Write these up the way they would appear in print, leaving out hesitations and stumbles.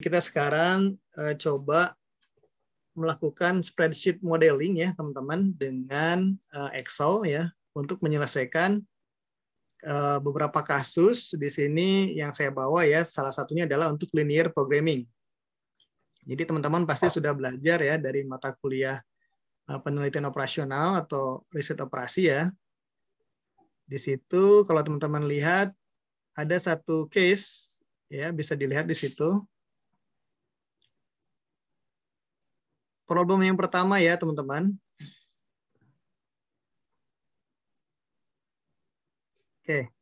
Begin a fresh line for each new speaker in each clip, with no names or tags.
kita sekarang coba melakukan spreadsheet modeling ya teman-teman dengan Excel ya untuk menyelesaikan beberapa kasus di sini yang saya bawa ya. Salah satunya adalah untuk linear programming. Jadi teman-teman pasti sudah belajar ya dari mata kuliah penelitian operasional atau riset operasi ya. Di situ kalau teman-teman lihat ada satu case ya, bisa dilihat di situ. Problem yang pertama ya teman-teman. Oke.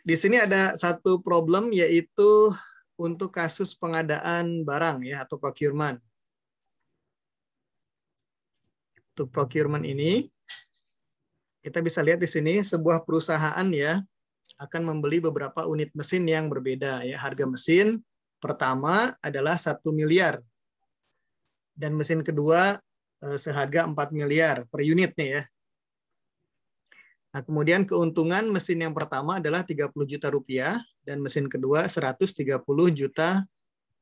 Di sini ada satu problem yaitu untuk kasus pengadaan barang ya atau procurement. Untuk procurement ini kita bisa lihat di sini sebuah perusahaan ya akan membeli beberapa unit mesin yang berbeda ya. Harga mesin pertama adalah 1 miliar dan mesin kedua seharga 4 miliar per unitnya ya. Nah, kemudian keuntungan mesin yang pertama adalah 30 juta rupiah dan mesin kedua 130 juta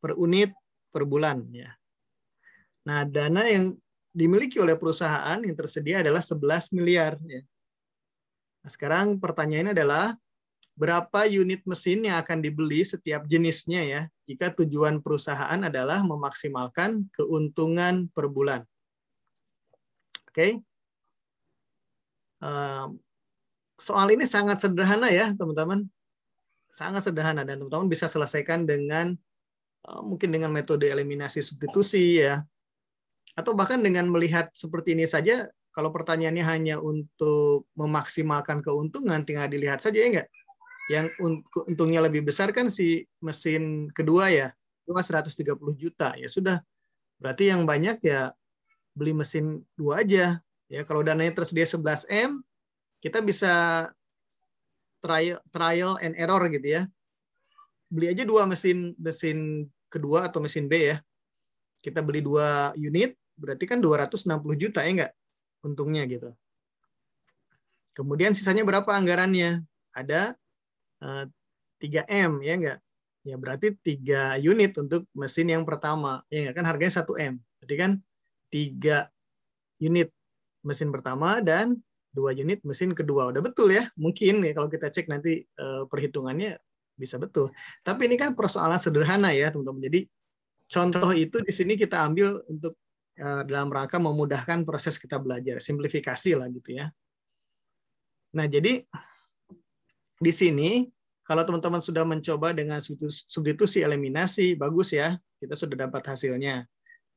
per unit per bulan ya. Nah, dana yang dimiliki oleh perusahaan yang tersedia adalah 11 miliar ya. Nah, sekarang pertanyaannya adalah berapa unit mesin yang akan dibeli setiap jenisnya ya jika tujuan perusahaan adalah memaksimalkan keuntungan per bulan. Oke. Soal ini sangat sederhana ya teman-teman. Sangat sederhana dan teman-teman bisa selesaikan dengan mungkin dengan metode eliminasi substitusi ya. Atau bahkan dengan melihat seperti ini saja, kalau pertanyaannya hanya untuk memaksimalkan keuntungan, tinggal dilihat saja ya enggak. Yang untungnya lebih besar kan si mesin kedua ya, cuma 130 juta. Ya sudah, berarti yang banyak ya beli mesin dua aja. Ya, kalau dananya tersedia 11 M, kita bisa trial and error gitu ya. Beli aja dua mesin kedua atau mesin B ya. Kita beli 2 unit, berarti kan 260 juta ya enggak untungnya gitu. Kemudian sisanya berapa anggarannya? Ada 3M ya enggak? Ya berarti 3 unit untuk mesin yang pertama. Ya enggak kan harganya 1M. Berarti kan 3 unit mesin pertama dan 2 unit mesin kedua. Udah betul ya? Mungkin ya kalau kita cek nanti perhitungannya bisa betul. Tapi ini kan persoalan sederhana ya, teman-teman. Jadi contoh itu di sini kita ambil untuk dalam rangka memudahkan proses kita belajar, simplifikasi lah gitu ya. Nah, jadi di sini kalau teman-teman sudah mencoba dengan substitusi eliminasi, bagus ya, kita sudah dapat hasilnya.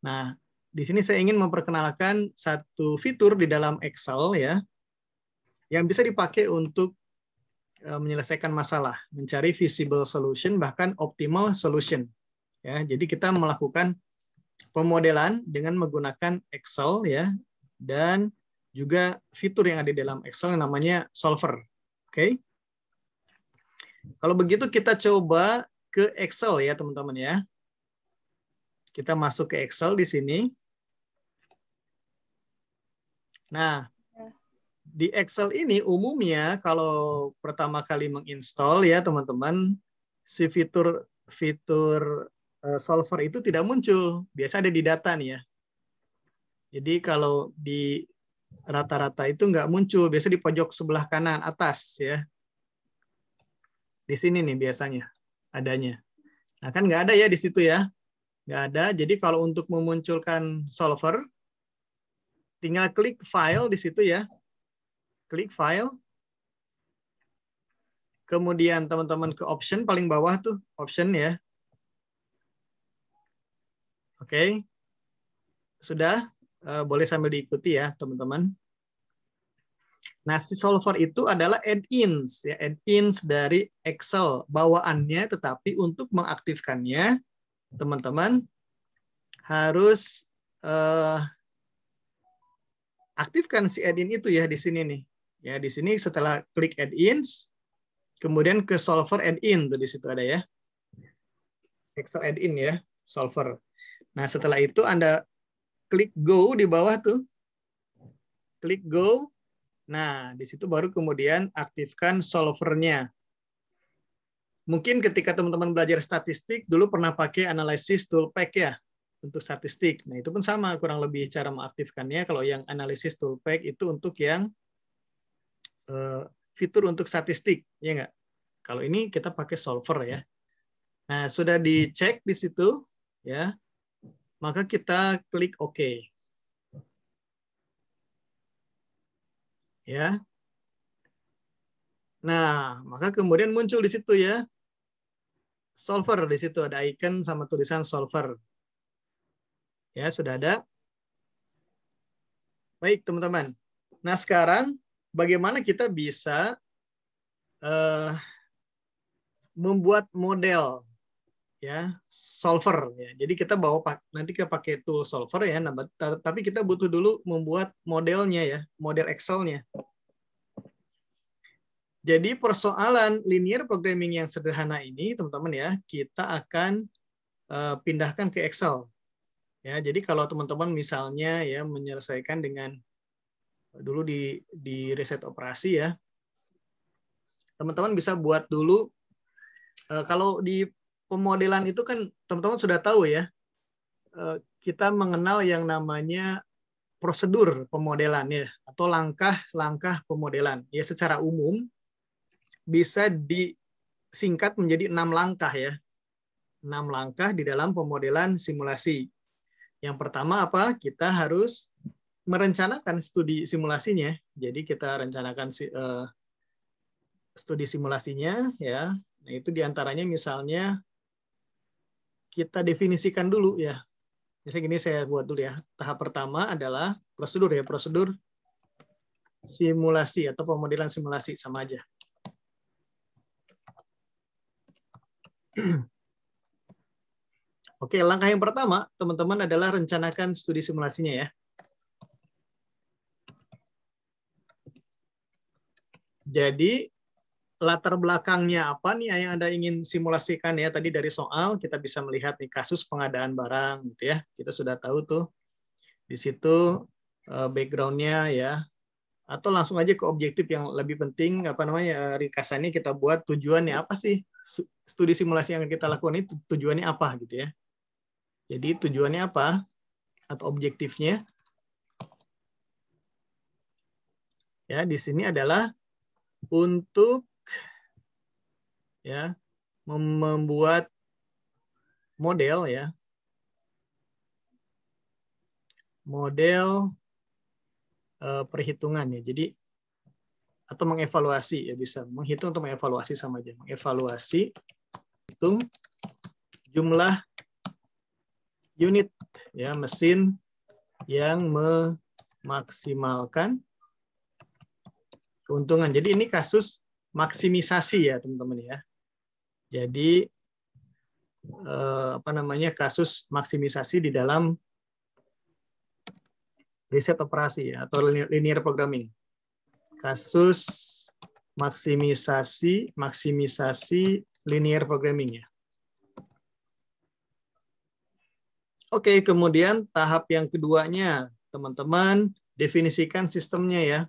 Nah, di sini saya ingin memperkenalkan satu fitur di dalam Excel ya, yang bisa dipakai untuk menyelesaikan masalah, mencari visible solution, bahkan optimal solution. Ya, jadi kita melakukan pemodelan dengan menggunakan Excel ya, dan juga fitur yang ada di dalam Excel yang namanya solver. Oke. Kalau begitu kita coba ke Excel ya teman-teman ya. Kita masuk ke Excel di sini. Nah, di Excel ini umumnya kalau pertama kali menginstal ya teman-teman, si fitur solver itu tidak muncul. Biasa ada di data nih ya. Jadi kalau di rata-rata itu nggak muncul, biasa di pojok sebelah kanan atas ya. Di sini nih biasanya adanya. Nah kan nggak ada ya di situ ya. Nggak ada. Jadi kalau untuk memunculkan solver, tinggal klik file di situ ya. Klik file. Kemudian teman-teman ke option paling bawah tuh, option ya. Oke. Sudah, boleh sambil diikuti ya teman-teman. Nah, si solver itu adalah add-ins, ya, add-ins dari Excel bawaannya, tetapi untuk mengaktifkannya, teman-teman harus aktifkan si add-in itu ya di sini nih. Ya, di sini setelah klik add-ins, kemudian ke solver add-in tuh di situ ada ya. Excel add-in ya, solver. Nah, setelah itu Anda klik go di bawah tuh. Klik go. Nah, di situ baru kemudian aktifkan solvernya. Mungkin ketika teman-teman belajar statistik, dulu pernah pakai analisis toolpack ya, untuk statistik. Nah, itu pun sama, kurang lebih cara mengaktifkannya. Kalau yang analisis toolpack itu untuk yang fitur untuk statistik, ya nggak? Kalau ini kita pakai solver ya. Nah, sudah dicek di situ, ya, maka kita klik OK. Ya. Nah, maka kemudian muncul di situ ya, solver. Di situ ada icon sama tulisan solver. Ya, sudah ada. Baik, teman-teman. Nah, sekarang bagaimana kita bisa membuat model ya solver ya. Jadi kita bawa nanti kita pakai tool solver ya, tapi kita butuh dulu membuat modelnya ya, model Excel-nya. Jadi persoalan linear programming yang sederhana ini, teman-teman ya, kita akan pindahkan ke Excel. Ya, jadi kalau teman-teman misalnya ya menyelesaikan dengan dulu di reset operasi ya, teman-teman bisa buat dulu. Kalau di pemodelan itu kan teman-teman sudah tahu ya, kita mengenal yang namanya prosedur pemodelan ya, atau langkah-langkah pemodelan. Ya, secara umum bisa disingkat menjadi 6 langkah ya. 6 langkah di dalam pemodelan simulasi. Yang pertama apa? Kita harus merencanakan studi simulasinya. Jadi kita rencanakan studi simulasinya ya. Nah, itu diantaranya misalnya kita definisikan dulu ya. Misalnya gini saya buat dulu ya. Tahap pertama adalah prosedur ya, prosedur simulasi atau pemodelan simulasi sama aja. Oke, langkah yang pertama, teman-teman, adalah rencanakan studi simulasinya ya. Jadi, latar belakangnya apa nih yang Anda ingin simulasikan ya? Tadi dari soal kita bisa melihat nih kasus pengadaan barang gitu ya. Kita sudah tahu tuh di situ background-nya ya. Atau langsung aja ke objektif yang lebih penting, apa namanya, ringkasannya kita buat tujuannya apa sih? Studi simulasi yang kita lakukan itu tujuannya apa gitu ya. Jadi tujuannya apa? Atau objektifnya? Ya, di sini adalah untuk ya membuat model ya. Model perhitungan ya. Jadi atau mengevaluasi ya, bisa menghitung atau mengevaluasi sama aja. Mengevaluasi, hitung jumlah unit ya mesin yang memaksimalkan keuntungan. Jadi ini kasus maksimisasi ya, teman-teman ya. Jadi apa namanya, kasus maksimisasi di dalam riset operasi ya, atau linear programming. Kasus maksimisasi linear programming ya. Oke, kemudian tahap yang keduanya, teman-teman definisikan sistemnya ya.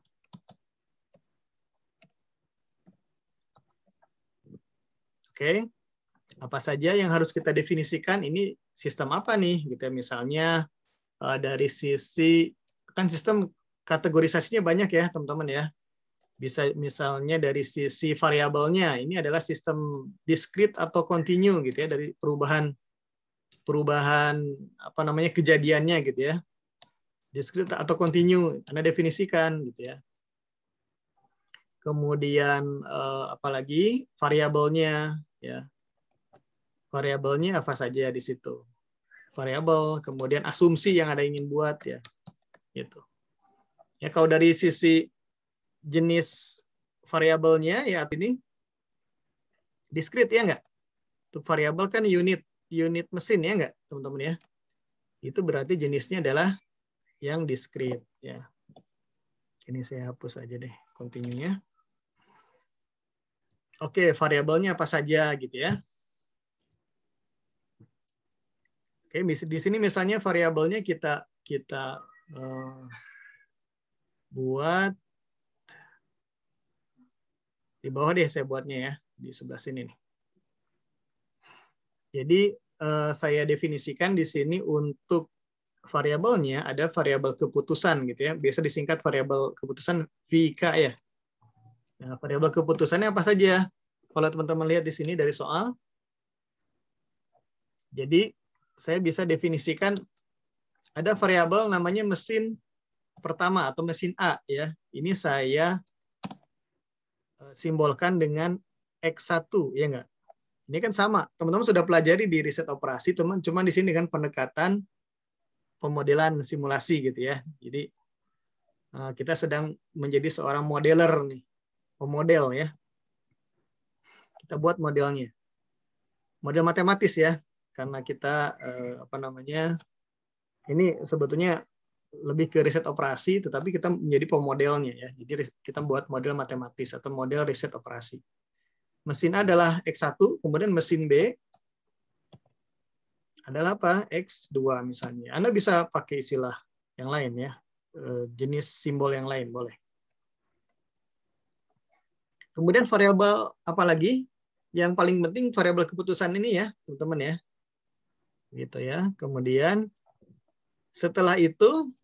Oke, apa saja yang harus kita definisikan? Ini sistem apa nih? Gitu misalnya dari sisi, kan sistem kategorisasinya banyak ya, teman-teman ya. Bisa misalnya dari sisi variabelnya, ini adalah sistem discrete atau continue gitu ya, dari perubahan apa namanya kejadiannya gitu ya. Discrete atau continue, Anda definisikan gitu ya. Kemudian apalagi variabelnya ya. Variabelnya apa saja di situ. Variabel, kemudian asumsi yang Anda ingin buat ya. Gitu. Ya, kalau dari sisi jenis variabelnya ya ini discrete ya enggak? Untuk variabel kan unit mesin ya enggak, teman-teman ya? Itu berarti jenisnya adalah yang discrete ya. Ini saya hapus aja deh continue-nya. Oke, variabelnya apa saja gitu ya. Oke, di sini misalnya variabelnya kita buat di bawah deh, saya buatnya ya di sebelah sini nih. Jadi saya definisikan di sini untuk variabelnya ada variabel keputusan gitu ya. Biasa disingkat variabel keputusan VK ya. Nah, variabel keputusannya apa saja? Kalau teman-teman lihat di sini dari soal, jadi saya bisa definisikan ada variabel namanya mesin pertama atau mesin A ya. Ini saya simbolkan dengan X1 ya enggak? Ini kan sama. Teman-teman sudah pelajari di riset operasi, teman. Cuma di sini dengan pendekatan pemodelan simulasi gitu ya. Jadi kita sedang menjadi seorang modeler nih, pemodel ya. Kita buat modelnya, model matematis ya, karena kita apa namanya, ini sebetulnya lebih ke riset operasi, tetapi kita menjadi pemodelnya ya. Jadi kita buat model matematis atau model riset operasi. Mesin A adalah X1, kemudian mesin B adalah apa? X2 misalnya. Anda bisa pakai istilah yang lain ya, jenis simbol yang lain boleh. Kemudian variabel apa lagi? Yang paling penting variabel keputusan ini ya, teman-teman ya. Gitu ya. Kemudian setelah itu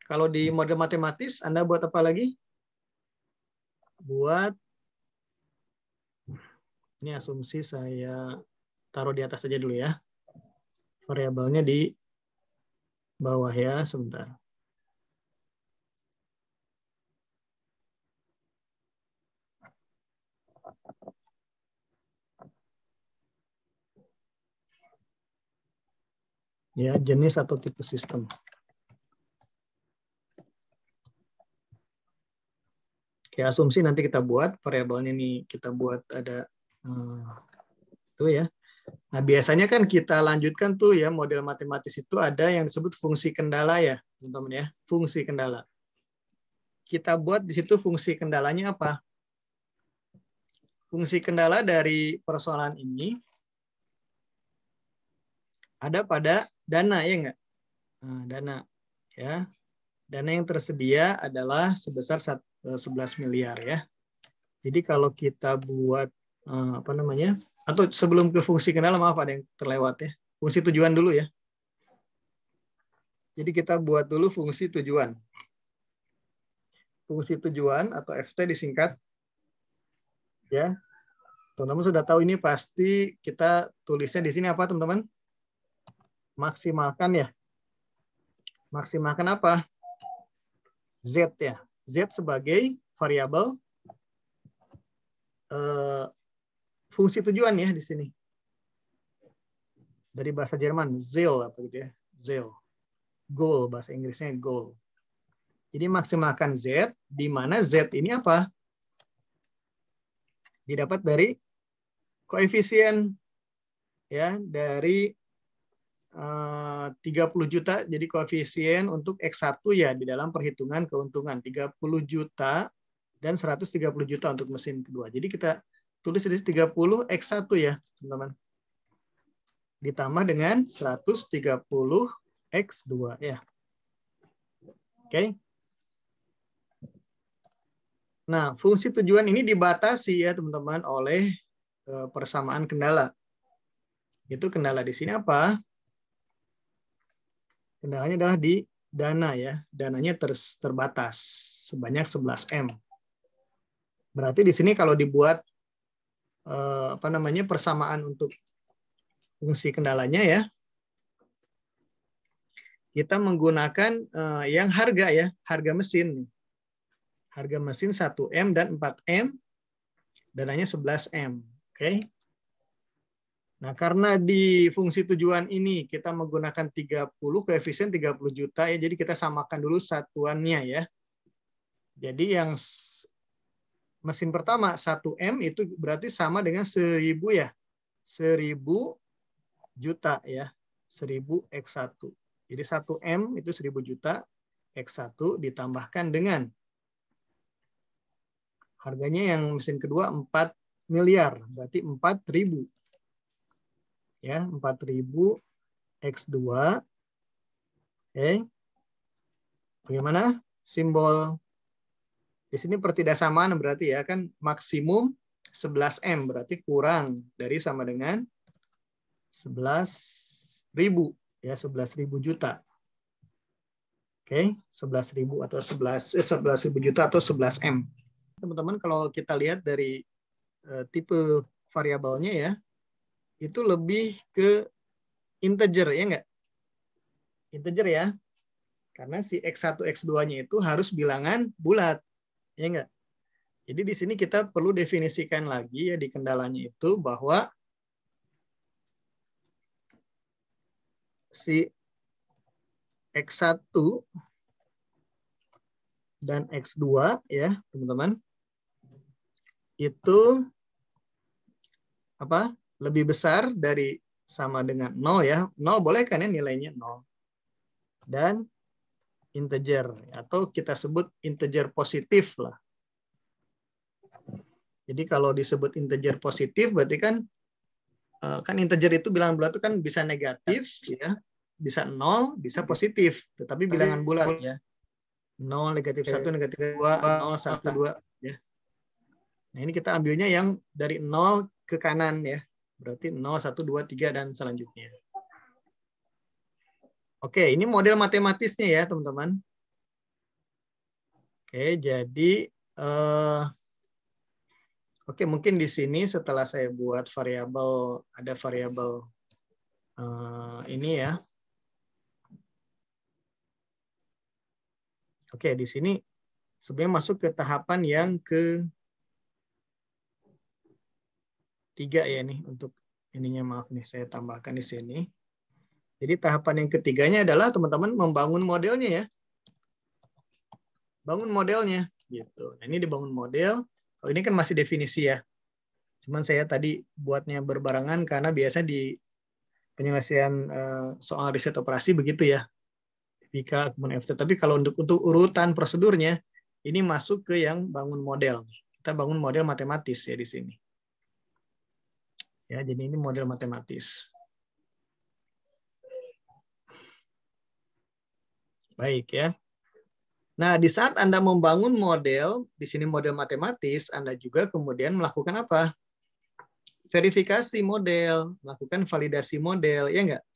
kalau di model matematis Anda buat apa lagi? Buat ini asumsi saya taruh di atas saja dulu ya. Variabelnya di bawah ya, sebentar. Ya, jenis atau tipe sistem. Oke, asumsi nanti kita buat variabelnya nih, kita buat ada itu ya. Nah, biasanya kan kita lanjutkan tuh ya, model matematis itu ada yang disebut fungsi kendala ya, teman-teman ya, fungsi kendala. Kita buat di situ fungsi kendalanya apa? Fungsi kendala dari persoalan ini ada pada dana ya enggak? Nah, dana ya. Dana yang tersedia adalah sebesar 11 miliar ya. Jadi kalau kita buat apa namanya? Atau sebelum ke fungsi kendala, maaf ada yang terlewat ya. Fungsi tujuan dulu ya. Jadi kita buat dulu fungsi tujuan. Fungsi tujuan atau FT disingkat ya. Teman-teman sudah tahu ini pasti kita tulisnya di sini apa teman-teman? Maksimalkan ya. Maksimalkan apa? Z ya. Z sebagai variabel fungsi tujuan ya di sini. Dari bahasa Jerman, Ziel apa gitu ya. Ziel. Goal, bahasa Inggrisnya goal. Jadi maksimalkan Z, di mana Z ini apa? Didapat dari koefisien ya, dari 30 juta, jadi koefisien untuk X1 ya di dalam perhitungan keuntungan 30 juta dan 130 juta untuk mesin kedua. Jadi kita tulis di 30 X1 ya, teman-teman. Ditambah dengan 130 X2 ya. Oke. Nah, fungsi tujuan ini dibatasi ya, teman-teman, oleh persamaan kendala. Itu kendala di sini apa? Kendalanya adalah di dana ya. Dananya terbatas sebanyak 11 M. Berarti di sini kalau dibuat apa namanya persamaan untuk fungsi kendalanya ya, kita menggunakan yang harga ya, harga mesin. Harga mesin 1M dan 4M, dananya 11 M. Oke. Nah, karena di fungsi tujuan ini kita menggunakan 30, koefisien 30 juta ya, jadi kita samakan dulu satuannya ya. Jadi yang mesin pertama 1M itu berarti sama dengan 1000 ya. 1000 juta ya. 1000 X1. Jadi 1M itu 1000 juta, X1 ditambahkan dengan harganya yang mesin kedua 4 miliar, berarti 4.000. Ya, 4.000 X2. Oke. Bagaimana simbol di sini pertidaksamaan berarti ya kan maksimum 11M berarti kurang dari sama dengan 11.000 ya, 11.000 juta. Oke, 11.000 atau 11.000 juta atau 11 M. Teman-teman kalau kita lihat dari tipe variabelnya ya, itu lebih ke integer ya enggak? Integer ya. Karena si X1, X2-nya itu harus bilangan bulat. Ya enggak? Jadi di sini kita perlu definisikan lagi ya di kendalanya itu bahwa si X1 dan X2 ya, teman-teman. Itu apa? Lebih besar dari sama dengan 0 ya. 0 boleh kan ya nilainya 0. Dan integer atau kita sebut integer positif lah. Jadi kalau disebut integer positif berarti kan integer itu bilangan bulat itu kan bisa negatif ya, bisa 0, bisa positif, tetapi bilangan bulat ya. 0, negatif 1, negatif 2, 0, 1, 2 ya. Nah, ini kita ambilnya yang dari 0 ke kanan ya. Berarti 0, 1, 2, 3 dan selanjutnya. Oke, ini model matematisnya ya, teman-teman. Oke, jadi mungkin di sini setelah saya buat variabel, ada variabel ini ya. Oke, di sini sebenarnya masuk ke tahapan yang ketiga ya nih untuk ininya, maaf nih saya tambahkan di sini. Jadi tahapan yang ketiganya adalah teman-teman membangun modelnya ya. Bangun modelnya gitu. Nah, ini dibangun model. Oh, ini kan masih definisi ya. Cuman saya tadi buatnya berbarengan karena biasa di penyelesaian soal riset operasi begitu ya. Vika kemudian FT. Tapi kalau untuk urutan prosedurnya ini masuk ke yang bangun model. Kita bangun model matematis ya di sini. Ya, jadi ini model matematis. Baik ya. Nah, di saat Anda membangun model, di sini model matematis, Anda juga kemudian melakukan apa? Verifikasi model, melakukan validasi model, ya enggak?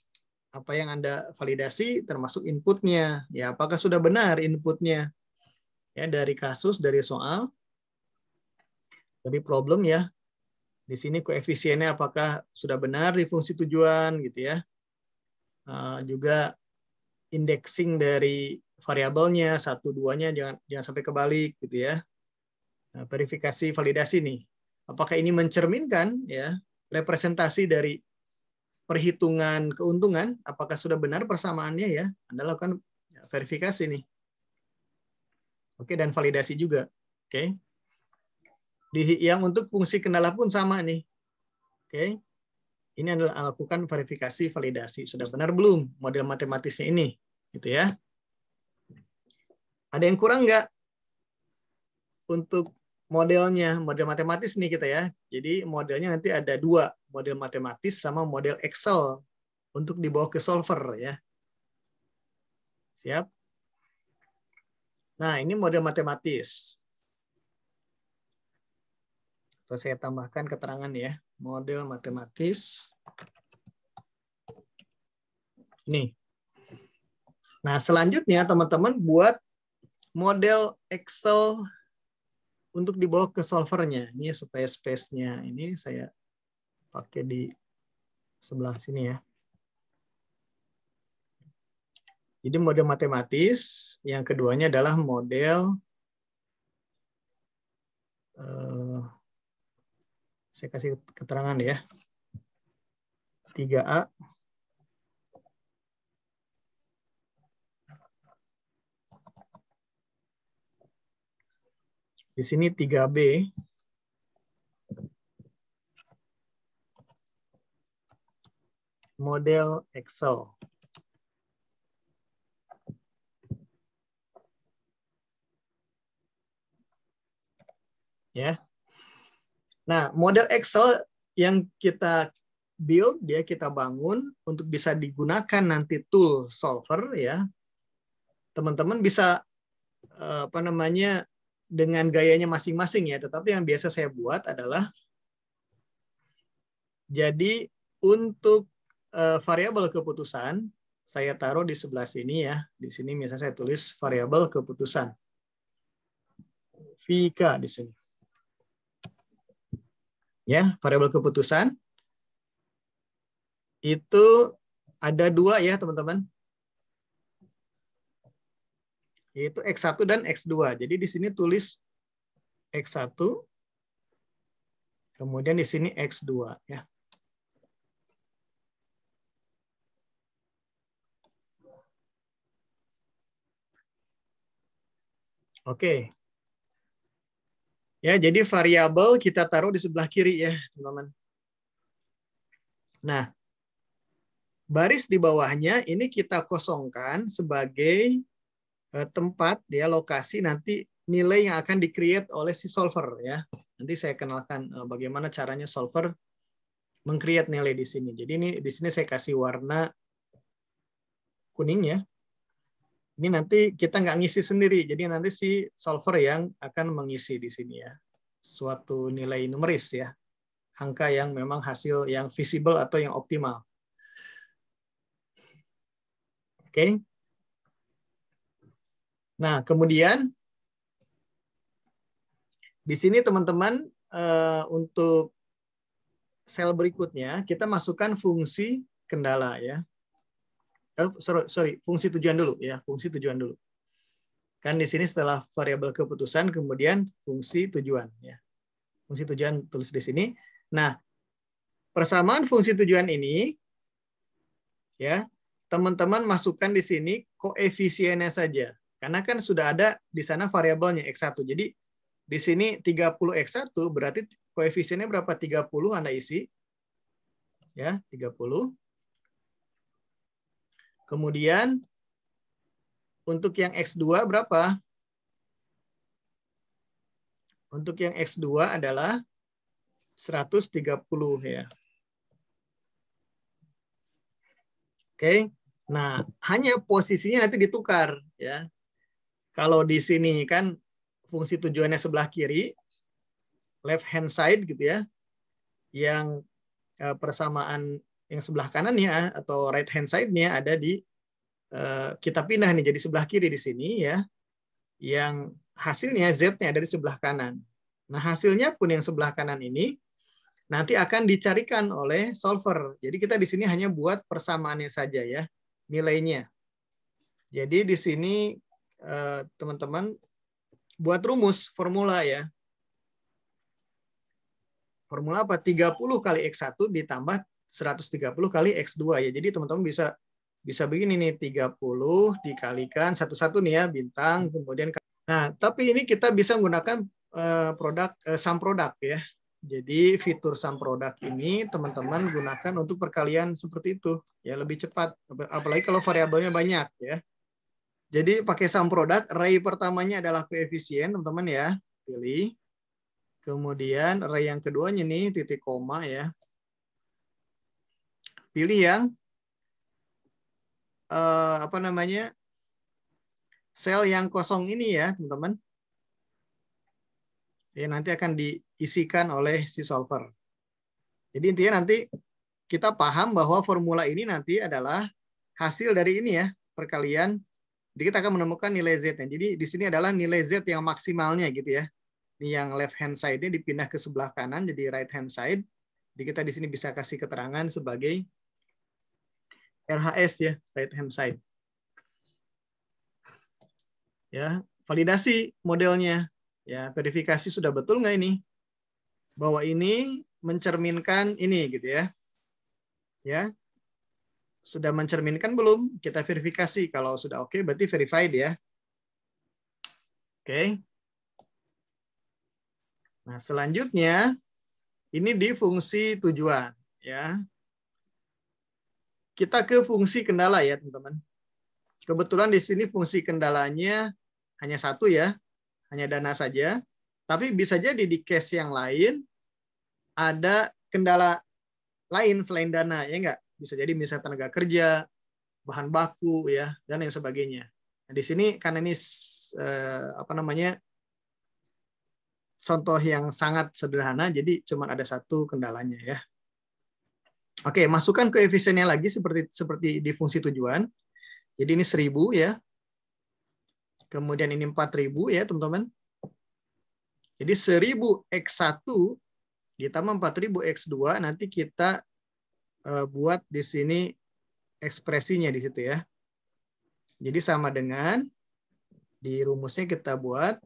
Apa yang Anda validasi termasuk inputnya. Ya, apakah sudah benar inputnya? Ya, dari kasus, dari soal, dari problem ya. Di sini koefisiennya apakah sudah benar di fungsi tujuan gitu ya. Juga indexing dari variabelnya, 1, 2-nya jangan sampai kebalik gitu ya. Nah, verifikasi validasi nih. Apakah ini mencerminkan ya representasi dari perhitungan keuntungan, apakah sudah benar persamaannya ya? Anda lakukan verifikasi nih. Oke, dan validasi juga. Oke. Yang untuk fungsi kendala pun sama nih. Oke. Ini adalah lakukan verifikasi validasi. Sudah benar belum model matematisnya ini? Gitu ya. Ada yang kurang nggak untuk modelnya? Model matematis nih kita ya. Jadi modelnya nanti ada 2. Model matematis sama model Excel. Untuk dibawa ke solver ya. Siap? Nah, ini model matematis. Terus saya tambahkan keterangan ya. Model matematis. Nih. Nah, selanjutnya teman-teman buat model Excel untuk dibawa ke solvernya. Ini supaya space-nya ini saya pakai di sebelah sini ya. Jadi model matematis, yang keduanya adalah model saya kasih keterangan ya. 3A. Di sini 3B. Model Excel. Ya. Nah, model Excel yang kita build ya, kita bangun untuk bisa digunakan nanti tool solver ya. Teman-teman bisa dengan gayanya masing-masing ya, tetapi yang biasa saya buat adalah jadi untuk variabel keputusan saya taruh di sebelah sini ya. Di sini misalnya saya tulis variabel keputusan. VK di sini. Ya, variabel keputusan itu ada dua ya, teman-teman. Yaitu X1 dan X2. Jadi di sini tulis X1, kemudian di sini X2 ya. Oke. Ya, jadi variabel kita taruh di sebelah kiri ya, teman-teman. Nah, baris di bawahnya ini kita kosongkan sebagai tempat ya, lokasi nanti nilai yang akan di-create oleh si solver ya. Nanti saya kenalkan bagaimana caranya solver meng-create nilai di sini. Jadi ini di sini saya kasih warna kuning ya. Ini nanti kita nggak ngisi sendiri, jadi nanti si solver yang akan mengisi di sini ya. Suatu nilai numeris ya. Angka yang memang hasil yang visible atau yang optimal. Oke. Nah, kemudian di sini teman-teman untuk sel berikutnya kita masukkan fungsi kendala ya. Sorry, fungsi tujuan dulu ya, fungsi tujuan dulu. Kan di sini setelah variabel keputusan kemudian fungsi tujuan ya. Fungsi tujuan tulis di sini. Nah, persamaan fungsi tujuan ini ya, teman-teman masukkan di sini koefisiennya saja. Karena kan sudah ada di sana variabelnya X1. Jadi di sini 30X1 berarti koefisiennya berapa? 30 Anda isi. Ya, 30. Kemudian untuk yang X2 berapa? Untuk yang X2 adalah 130 ya. Oke. Nah, hanya posisinya nanti ditukar ya. Kalau di sini kan fungsi tujuannya sebelah kiri, left hand side gitu ya. Yang persamaan yang sebelah kanan ya atau right hand side-nya ada di kita pindah nih jadi sebelah kiri di sini ya. Yang hasilnya Z-nya ada di sebelah kanan. Nah, hasilnya pun yang sebelah kanan ini nanti akan dicarikan oleh solver. Jadi kita di sini hanya buat persamaannya saja ya, nilainya. Jadi di sini teman-teman buat rumus formula ya. Formula apa? 30 kali X1 ditambah 130 kali X2 ya. Jadi teman-teman bisa begini nih, 30 dikalikan satu-satu nih ya, bintang, kemudian nah, tapi ini kita bisa menggunakan sum product ya. Jadi fitur sum product ini teman-teman gunakan untuk perkalian seperti itu ya, lebih cepat apalagi kalau variabelnya banyak ya. Jadi pakai sum product, array pertamanya adalah koefisien teman-teman ya, pilih. Kemudian array yang keduanya nih titik koma ya. Pilih yang apa namanya? Sel yang kosong ini ya, teman-teman. Ya, nanti akan diisikan oleh si solver. Jadi intinya nanti kita paham bahwa formula ini nanti adalah hasil dari ini ya, perkalian. Jadi kita akan menemukan nilai Z-nya. Jadi di sini adalah nilai Z yang maksimalnya gitu ya. Ini yang left hand side-nya dipindah ke sebelah kanan jadi right hand side. Jadi kita di sini bisa kasih keterangan sebagai RHS ya, right hand side. Ya, validasi modelnya. Ya, verifikasi sudah betul nggak ini? Bahwa ini mencerminkan ini gitu ya. Ya. Sudah mencerminkan belum? Kita verifikasi. Kalau sudah oke, berarti verified ya. Oke. Nah, selanjutnya ini di fungsi tujuan ya. Kita ke fungsi kendala ya, teman-teman. Kebetulan di sini fungsi kendalanya hanya satu ya, hanya dana saja. Tapi bisa jadi di case yang lain ada kendala lain selain dana, ya enggak? Bisa jadi misalnya tenaga kerja, bahan baku ya, dan lain sebagainya. Nah, di sini karena ini apa namanya? Contoh yang sangat sederhana, jadi cuma ada satu kendalanya ya. Oke, masukkan koefisiennya lagi seperti di fungsi tujuan. Jadi ini 1000 ya. Kemudian ini 4000 ya, teman-teman. Jadi 1000x1 ditambah 4000x2 nanti kita buat di sini ekspresinya di situ ya. Jadi sama dengan di rumusnya kita buat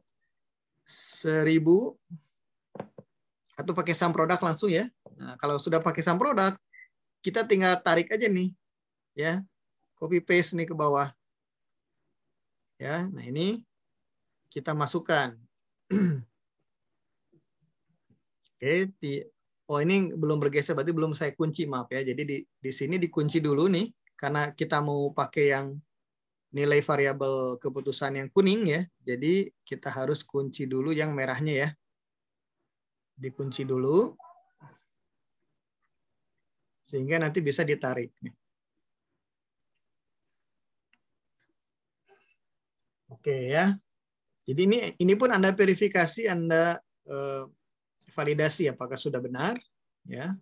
1000 atau pakai sum product langsung ya. Nah, kalau sudah pakai sum product, kita tinggal tarik aja nih ya. Copy paste nih ke bawah. Ya, nah ini kita masukkan. Oke, oh ini belum bergeser berarti belum saya kunci, maaf ya. Jadi di sini dikunci dulu nih karena kita mau pakai yang nilai variabel keputusan yang kuning ya. Jadi kita harus kunci dulu yang merahnya ya. Dikunci dulu sehingga nanti bisa ditarik. Oke ya. Jadi ini pun Anda verifikasi, Anda validasi apakah sudah benar ya.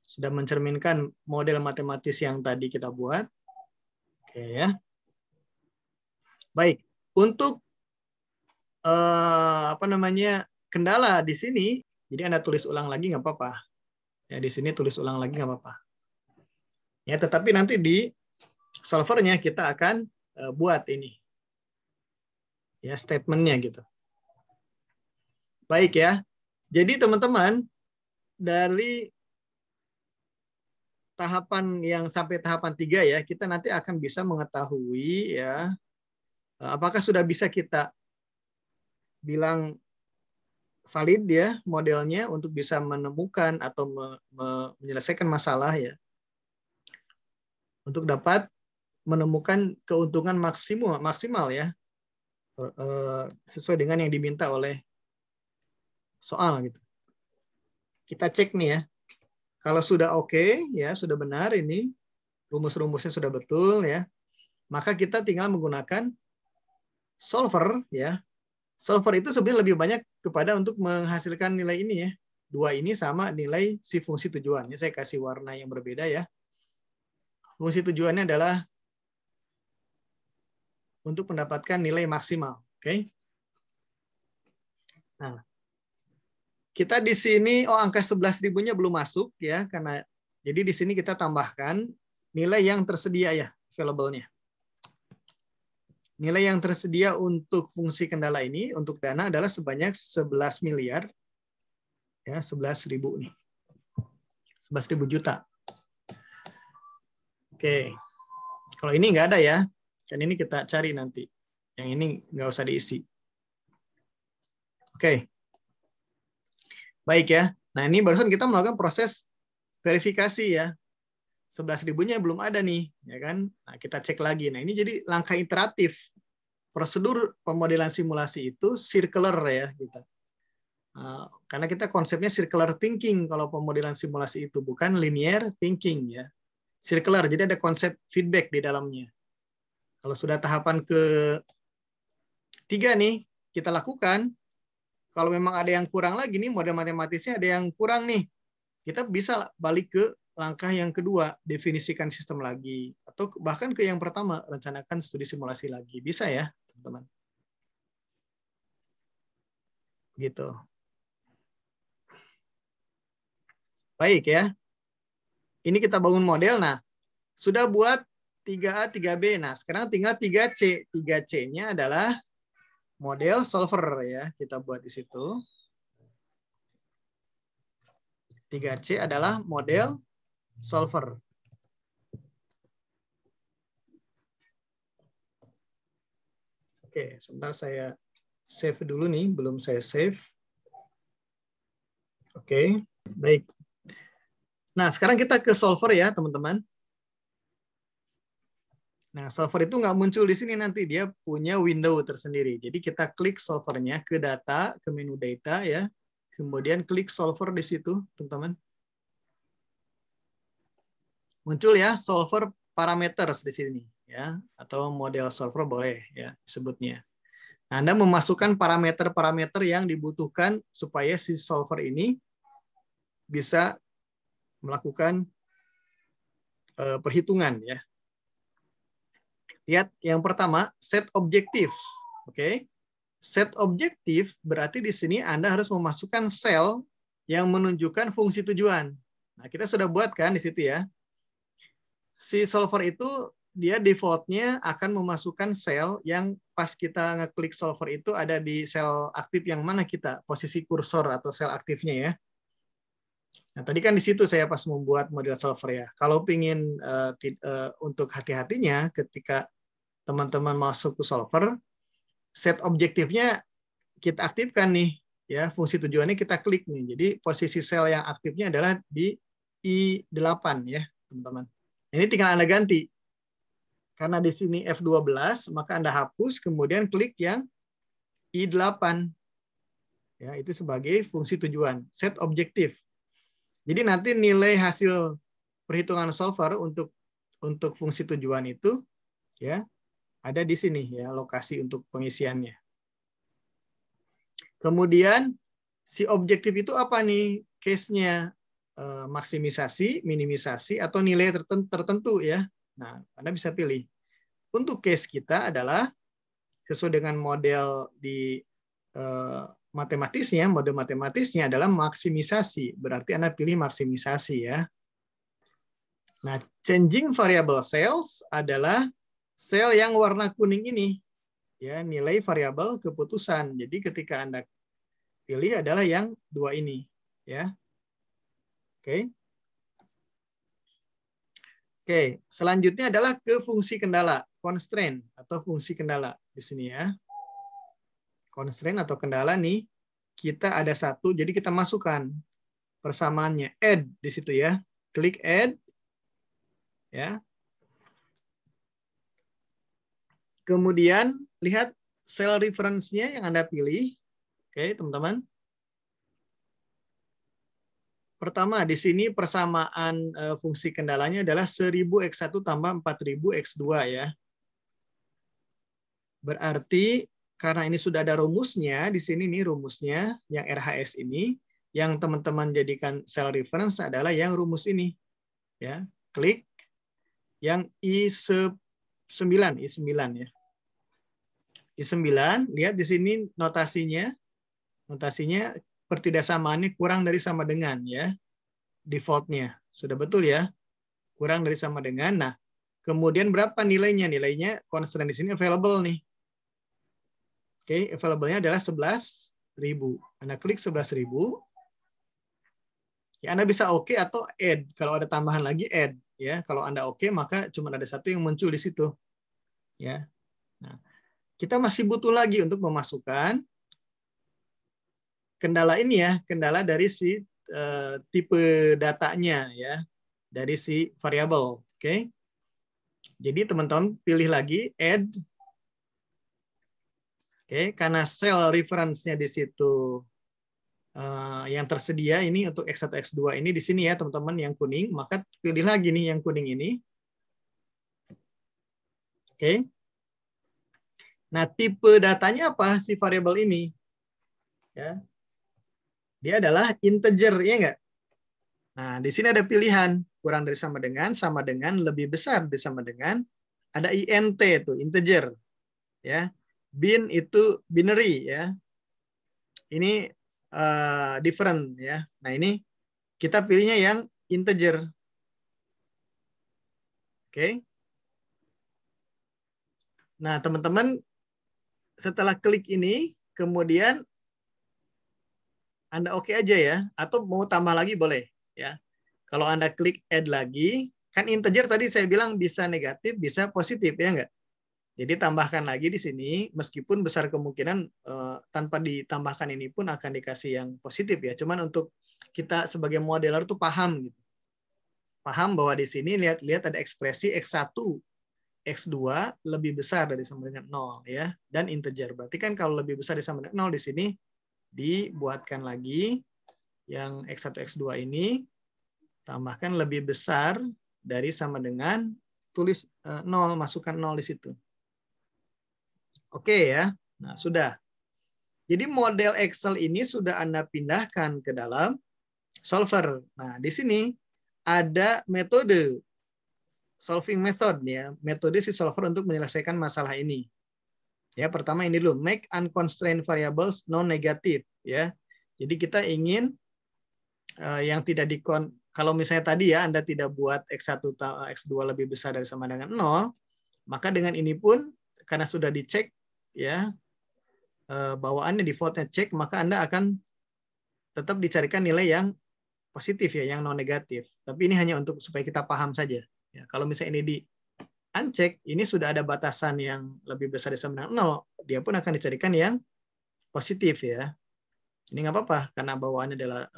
Sudah mencerminkan model matematis yang tadi kita buat. Oke ya. Baik, untuk kendala di sini, jadi Anda tulis ulang lagi nggak apa-apa. Ya di sini tulis ulang lagi nggak apa-apa. Ya, tetapi nanti di solvernya kita akan buat ini. Ya, statementnya gitu. Baik ya. Jadi teman-teman, dari tahapan yang sampai tahapan 3 ya, kita nanti akan bisa mengetahui ya apakah sudah bisa kita bilang valid ya modelnya untuk bisa menemukan atau menyelesaikan masalah ya. Untuk dapat menemukan keuntungan maksimal ya sesuai dengan yang diminta oleh soal gitu. Kita cek nih ya. Kalau sudah oke ya, sudah benar ini rumus-rumusnya sudah betul ya. Maka kita tinggal menggunakan solver ya. Solver itu sebenarnya lebih banyak kepada untuk menghasilkan nilai ini ya. 2 ini sama nilai si fungsi tujuannya. Saya kasih warna yang berbeda ya. Fungsi tujuannya adalah untuk mendapatkan nilai maksimal. Oke. Nah, kita di sini angka 11.000-nya belum masuk ya karena jadi di sini kita tambahkan nilai yang tersedia ya, available-nya. Nilai yang tersedia untuk fungsi kendala ini untuk dana adalah sebanyak 11 miliar. Ya, 11.000 nih. 11.000 juta. Oke. Kalau ini nggak ada ya. Kan ini kita cari nanti. Yang ini nggak usah diisi. Oke. Baik ya. Nah, ini barusan kita melakukan proses verifikasi ya. 11.000-nya belum ada nih, ya kan? Nah, kita cek lagi. Nah, ini jadi langkah iteratif. Prosedur pemodelan simulasi itu circular ya, gitu. Karena kita konsepnya circular thinking kalau pemodelan simulasi itu, bukan linear thinking ya. Circular, jadi ada konsep feedback di dalamnya. Kalau sudah tahapan ke-3 nih, kita lakukan. Kalau memang ada yang kurang lagi nih, model matematisnya ada yang kurang nih, kita bisa balik ke langkah yang kedua, definisikan sistem lagi. Atau bahkan ke yang pertama, rencanakan studi simulasi lagi. Bisa ya, teman-teman. Gitu. Baik ya. Ini kita bangun model. Nah, sudah buat 3A, 3B. Nah, sekarang tinggal 3C. 3C-nya adalah model solver ya. Kita buat di situ. 3C adalah model solver. Oke, sebentar saya save dulu nih, belum saya save. Oke, baik. Nah, sekarang kita ke solver ya, teman-teman. Nah, solver itu nggak muncul di sini nanti, dia punya window tersendiri. Jadi kita klik solvernya ke data, ke menu data ya. Kemudian klik solver di situ, teman-teman. Muncul ya solver parameters di sini ya, atau model solver boleh ya sebutnya. Nah, Anda memasukkan parameter-parameter yang dibutuhkan supaya si solver ini bisa melakukan perhitungan ya. Lihat yang pertama, set objektif. Oke. Set objektif berarti di sini Anda harus memasukkan sel yang menunjukkan fungsi tujuan. Nah, kita sudah buat kan di situ ya. Si solver itu dia defaultnya akan memasukkan sel yang pas kita ngeklik solver itu ada di sel aktif yang mana kita, posisi kursor atau sel aktifnya ya. Nah, tadi kan di situ saya pas membuat model solver ya. Kalau ingin untuk hati-hatinya ketika teman-teman masuk ke solver, set objektifnya kita aktifkan nih ya, fungsi tujuannya kita klik nih. Jadi posisi sel yang aktifnya adalah di I8 ya, teman-teman. Ini tinggal Anda ganti. Karena di sini F12, maka Anda hapus kemudian klik yang I8. Ya, itu sebagai fungsi tujuan, set objektif. Jadi nanti nilai hasil perhitungan solver untuk fungsi tujuan itu ya ada di sini ya, lokasi untuk pengisiannya. Kemudian si objektif itu apa nih case-nya? Maksimisasi, minimisasi, atau nilai tertentu ya. Nah, Anda bisa pilih. Untuk case kita adalah sesuai dengan model di matematisnya, model matematisnya adalah maksimisasi. Berarti Anda pilih maksimisasi ya. Nah, changing variable cells adalah sel yang warna kuning ini. Ya, nilai variabel keputusan. Jadi ketika Anda pilih adalah yang dua ini, ya. Oke. Oke, selanjutnya adalah ke fungsi kendala, constraint atau fungsi kendala di sini ya. Constraint atau kendala nih, kita ada satu, jadi kita masukkan persamaannya, add di situ ya. Klik add, ya. Kemudian lihat cell reference-nya yang Anda pilih. Oke, teman-teman. Pertama, di sini persamaan fungsi kendalanya adalah 1000x1 tambah 4000x2 ya. Berarti karena ini sudah ada rumusnya, di sini nih rumusnya yang RHS ini, yang teman-teman jadikan cell reference adalah yang rumus ini. Ya, klik yang I9 ya. I9, lihat di sini notasinya. Notasinya pertidaksamaannya kurang dari sama dengan ya. Defaultnya. Sudah betul ya. Kurang dari sama dengan. Nah, kemudian berapa nilainya? Nilainya constraint di sini available nih. Oke, available-nya adalah 11.000. Anda klik 11.000. Ya, Anda bisa oke atau add. Kalau ada tambahan lagi add ya. Kalau Anda oke maka cuma ada satu yang muncul di situ. Ya. Nah, kita masih butuh lagi untuk memasukkan kendala ini ya, kendala dari si tipe datanya ya, dari si variabel. Oke. Jadi teman-teman pilih lagi add. Oke, karena cell reference-nya di situ yang tersedia ini untuk X1 X2 ini di sini ya teman-teman yang kuning, maka pilih lagi nih yang kuning ini. Oke. Nah, tipe datanya apa si variabel ini? Ya. Dia adalah integer, ya enggak? Nah, di sini ada pilihan kurang dari sama dengan, lebih besar dari sama dengan, ada int itu integer, ya. Bin itu binary, ya. Ini different, ya. Nah, ini kita pilihnya yang integer. Oke. Nah, teman-teman setelah klik ini, kemudian Anda oke aja ya, atau mau tambah lagi boleh, ya. Kalau Anda klik add lagi, kan integer tadi saya bilang bisa negatif, bisa positif, ya enggak? Jadi tambahkan lagi di sini, meskipun besar kemungkinan tanpa ditambahkan ini pun akan dikasih yang positif ya. Cuman untuk kita sebagai modeler tuh paham gitu. Paham bahwa di sini lihat ada ekspresi X1, X2 lebih besar dari sama dengan 0 ya, dan integer. Berarti kan kalau lebih besar dari sama dengan 0 di sini dibuatkan lagi yang X1, X2 ini tambahkan lebih besar dari sama dengan tulis 0, masukkan 0 di situ. Oke ya. Nah, sudah. Jadi model Excel ini sudah Anda pindahkan ke dalam solver. Nah, di sini ada metode. solving method ya, metode si solver untuk menyelesaikan masalah ini. Ya, pertama ini dulu, make unconstrained variables non-negative ya. Jadi kita ingin yang tidak kalau misalnya tadi ya Anda tidak buat X1 X2 lebih besar dari sama dengan 0, maka dengan ini pun karena sudah dicek ya bawaannya defaultnya cek, maka Anda akan tetap dicarikan nilai yang positif ya, yang non negatif. Tapi ini hanya untuk supaya kita paham saja. Ya, kalau misalnya ini di uncheck, ini sudah ada batasan yang lebih besar dari sama dengan 0, dia pun akan dicarikan yang positif ya. Ini nggak apa-apa karena bawaannya adalah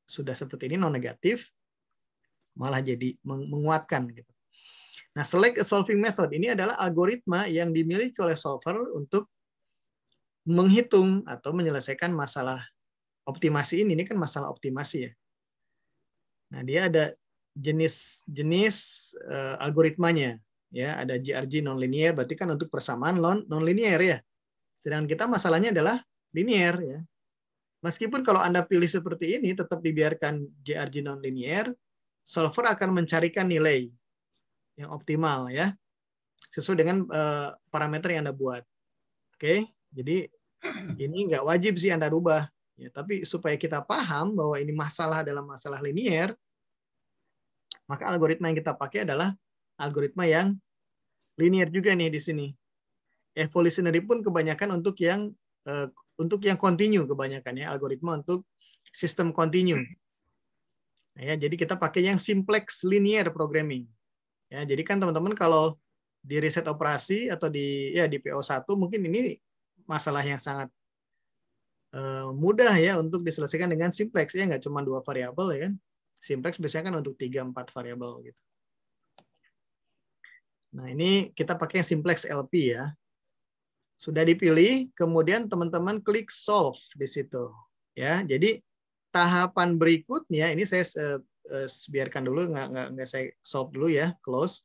sudah seperti ini non negatif, malah jadi menguatkan gitu. Nah, select a solving method ini adalah algoritma yang dimiliki oleh solver untuk menghitung atau menyelesaikan masalah optimasi ini. Ini kan masalah optimasi ya. Nah, dia ada jenis-jenis algoritmanya ya, ada GRG non-linear, berarti kan untuk persamaan non-linear ya. Sedangkan kita masalahnya adalah linear ya. Meskipun kalau Anda pilih seperti ini tetap dibiarkan GRG non-linear, solver akan mencarikan nilai yang optimal ya, sesuai dengan parameter yang Anda buat. Oke, jadi ini nggak wajib sih Anda rubah. Ya, tapi supaya kita paham bahwa ini masalah adalah masalah linear, maka algoritma yang kita pakai adalah algoritma yang linear juga nih di sini. Evolutionary pun kebanyakan untuk yang continue kebanyakan ya, algoritma untuk sistem continue. Ya, jadi kita pakai yang simplex linear programming. Ya, jadi kan teman-teman kalau di riset operasi atau di PO1 mungkin ini masalah yang sangat mudah ya untuk diselesaikan dengan simplex ya, nggak cuma 2 variabel ya kan. Simplex biasanya kan untuk 3-4 variabel gitu. Nah, ini kita pakai yang simplex LP ya. Sudah dipilih, kemudian teman-teman klik solve di situ ya. Jadi tahapan berikutnya ini saya biarkan dulu, nggak saya solve dulu ya, close.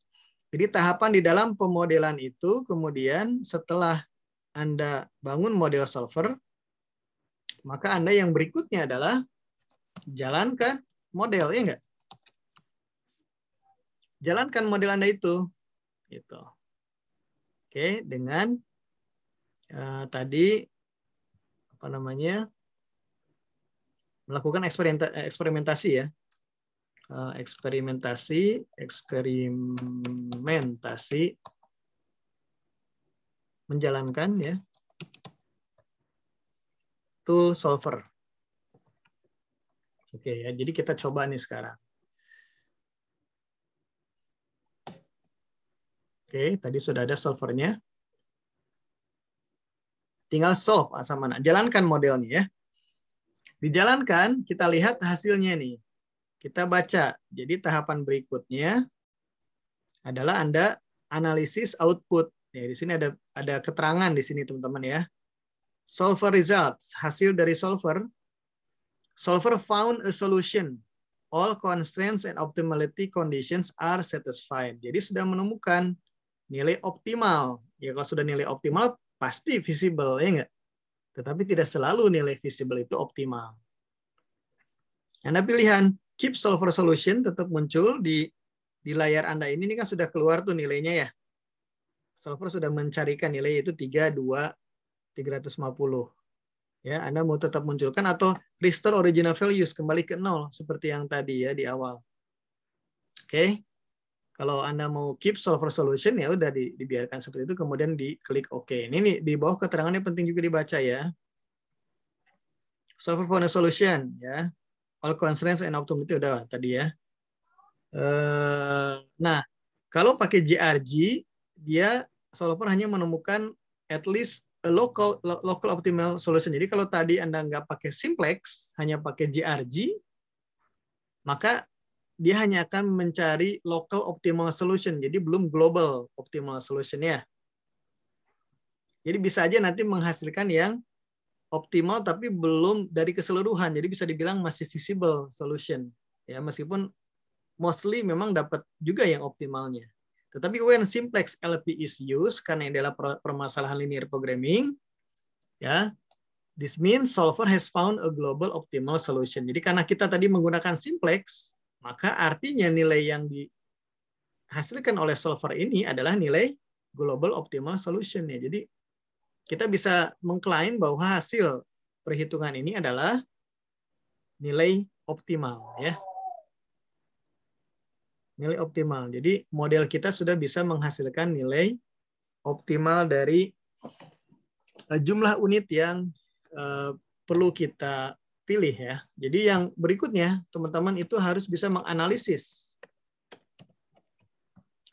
Jadi tahapan di dalam pemodelan itu, kemudian setelah Anda bangun model solver, maka Anda yang berikutnya adalah jalankan model, ya enggak? Jalankan model Anda itu. Gitu. Oke, dengan tadi apa namanya? Melakukan eksperimentasi ya. Eksperimentasi menjalankan ya tool solver. Oke ya, jadi kita coba nih sekarang. Oke, tadi sudah ada solvernya. Tinggal solve asal mana. Jalankan modelnya ya. Dijalankan, kita lihat hasilnya nih. Kita baca. Jadi tahapan berikutnya adalah Anda analisis output. Ya, di sini ada keterangan di sini teman-teman ya. Solver results, hasil dari solver. Solver found a solution. All constraints and optimality conditions are satisfied. Jadi sudah menemukan nilai optimal. Ya kalau sudah nilai optimal pasti visible ya enggak? Tetapi tidak selalu nilai visible itu optimal. Anda pilihan keep solver solution tetap muncul di layar Anda ini kan sudah keluar tuh nilainya ya. Solver sudah mencarikan nilai yaitu 350. Ya, Anda mau tetap munculkan atau restore original values kembali ke 0 seperti yang tadi ya di awal. Oke. Kalau Anda mau keep solver solution ya udah dibiarkan seperti itu kemudian diklik OK. Ini nih, di bawah keterangannya penting juga dibaca ya. Solver found a solution ya. All constraints and optimality udah tadi ya. Nah, kalau pakai GRG dia solver hanya menemukan at least a local optimal solution. Jadi kalau tadi Anda nggak pakai simplex, hanya pakai GRG, maka dia hanya akan mencari local optimal solution. Jadi belum global optimal solution ya. Jadi bisa aja nanti menghasilkan yang optimal tapi belum dari keseluruhan. Jadi bisa dibilang masih visible solution. Ya, meskipun mostly memang dapat juga yang optimalnya. Tetapi when simplex LP is used, karena ini adalah permasalahan linear programming, ya, this means solver has found a global optimal solution. Jadi karena kita tadi menggunakan simplex, maka artinya nilai yang dihasilkan oleh solver ini adalah nilai global optimal solution ya. Jadi kita bisa mengklaim bahwa hasil perhitungan ini adalah nilai optimal ya. Nilai optimal. Jadi model kita sudah bisa menghasilkan nilai optimal dari jumlah unit yang perlu kita pilih ya. Jadi yang berikutnya teman-teman itu harus bisa menganalisis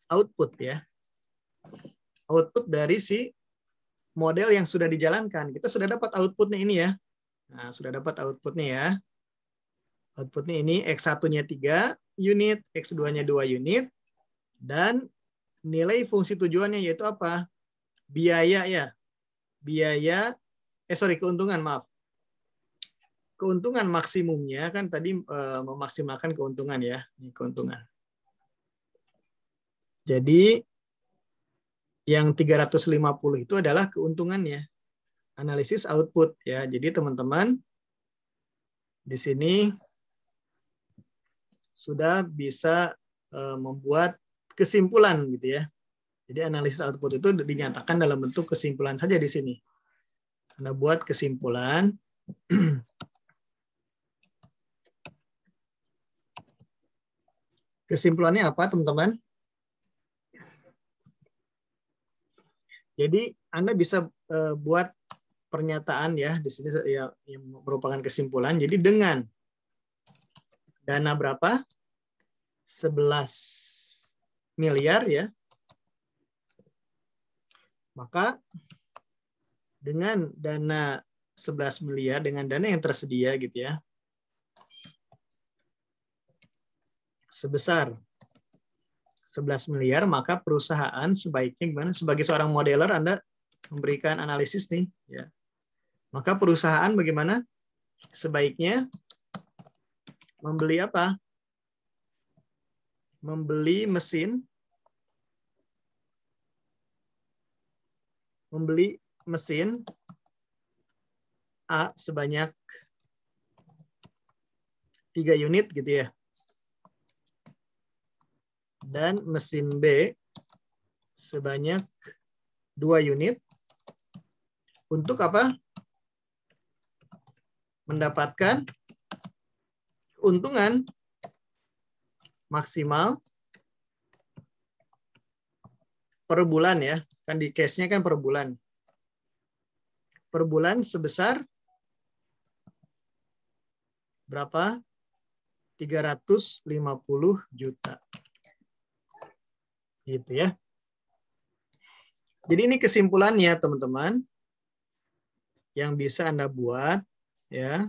output ya. Output dari si model yang sudah dijalankan. Kita sudah dapat outputnya ini ya. Nah, sudah dapat outputnya ya. Outputnya ini X1-nya 3 unit, X2-nya 2 unit, dan nilai fungsi tujuannya yaitu apa? Biaya ya. Keuntungan, maaf. Keuntungan maksimumnya kan tadi memaksimalkan keuntungan ya. Ini keuntungan. Jadi yang 350 itu adalah keuntungannya. Analisis output ya. Jadi teman-teman di sini sudah bisa membuat kesimpulan gitu ya. Jadi analisis output itu dinyatakan dalam bentuk kesimpulan saja di sini. Anda buat kesimpulan. Kesimpulannya apa, teman-teman? Jadi Anda bisa buat pernyataan ya di sini ya, yang merupakan kesimpulan. Jadi dengan dana berapa? 11 miliar ya. Maka dengan dana 11 miliar, dengan dana yang tersedia gitu ya, sebesar 11 miliar, maka perusahaan sebaiknya gimana? Sebagai seorang modeler Anda memberikan analisis nih ya. Maka perusahaan bagaimana? Sebaiknya membeli apa? Membeli mesin A sebanyak 3 unit gitu ya. Dan mesin B sebanyak 2 unit. Untuk apa? Mendapatkan keuntungan maksimal per bulan ya. Kan di case-nya kan per bulan. Per bulan sebesar berapa? 350 juta. Gitu ya. Jadi ini kesimpulannya teman-teman yang bisa Anda buat ya.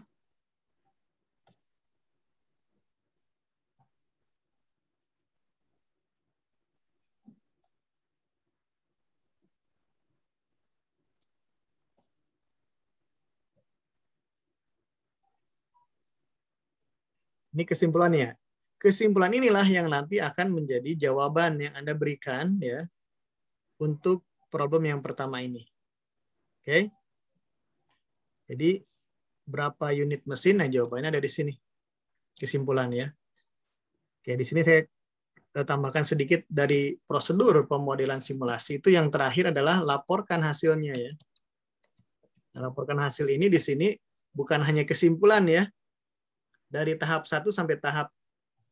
Ini kesimpulannya. Kesimpulan inilah yang nanti akan menjadi jawaban yang Anda berikan ya untuk problem yang pertama ini. Oke. Jadi berapa unit mesin? Nah, jawabannya ada di sini. Kesimpulan ya. Oke, di sini saya tambahkan sedikit dari prosedur pemodelan simulasi itu yang terakhir adalah laporkan hasilnya ya. Nah, laporkan hasil ini di sini bukan hanya kesimpulan ya. Dari tahap 1 sampai tahap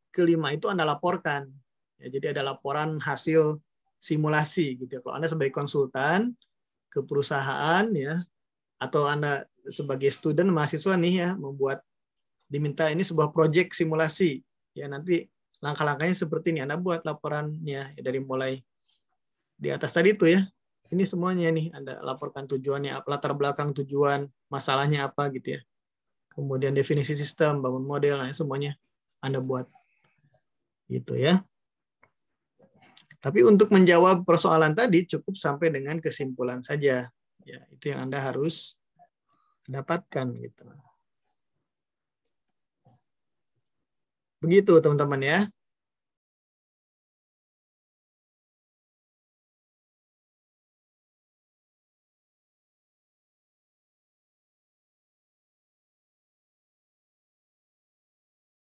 kelima itu Anda laporkan. Ya, jadi ada laporan hasil simulasi gitu. Kalau Anda sebagai konsultan ke perusahaan ya, atau Anda sebagai student mahasiswa nih ya, diminta ini sebuah proyek simulasi. Ya nanti langkah-langkahnya seperti ini. Anda buat laporannya ya, dari mulai di atas tadi itu ya. Ini semuanya nih Anda laporkan tujuannya, latar belakang tujuan, masalahnya apa gitu ya. Kemudian definisi sistem, bangun model, nah semuanya Anda buat. Gitu ya. Tapi untuk menjawab persoalan tadi cukup sampai dengan kesimpulan saja. Ya, itu yang Anda harus dapatkan gitu. Begitu teman-teman ya.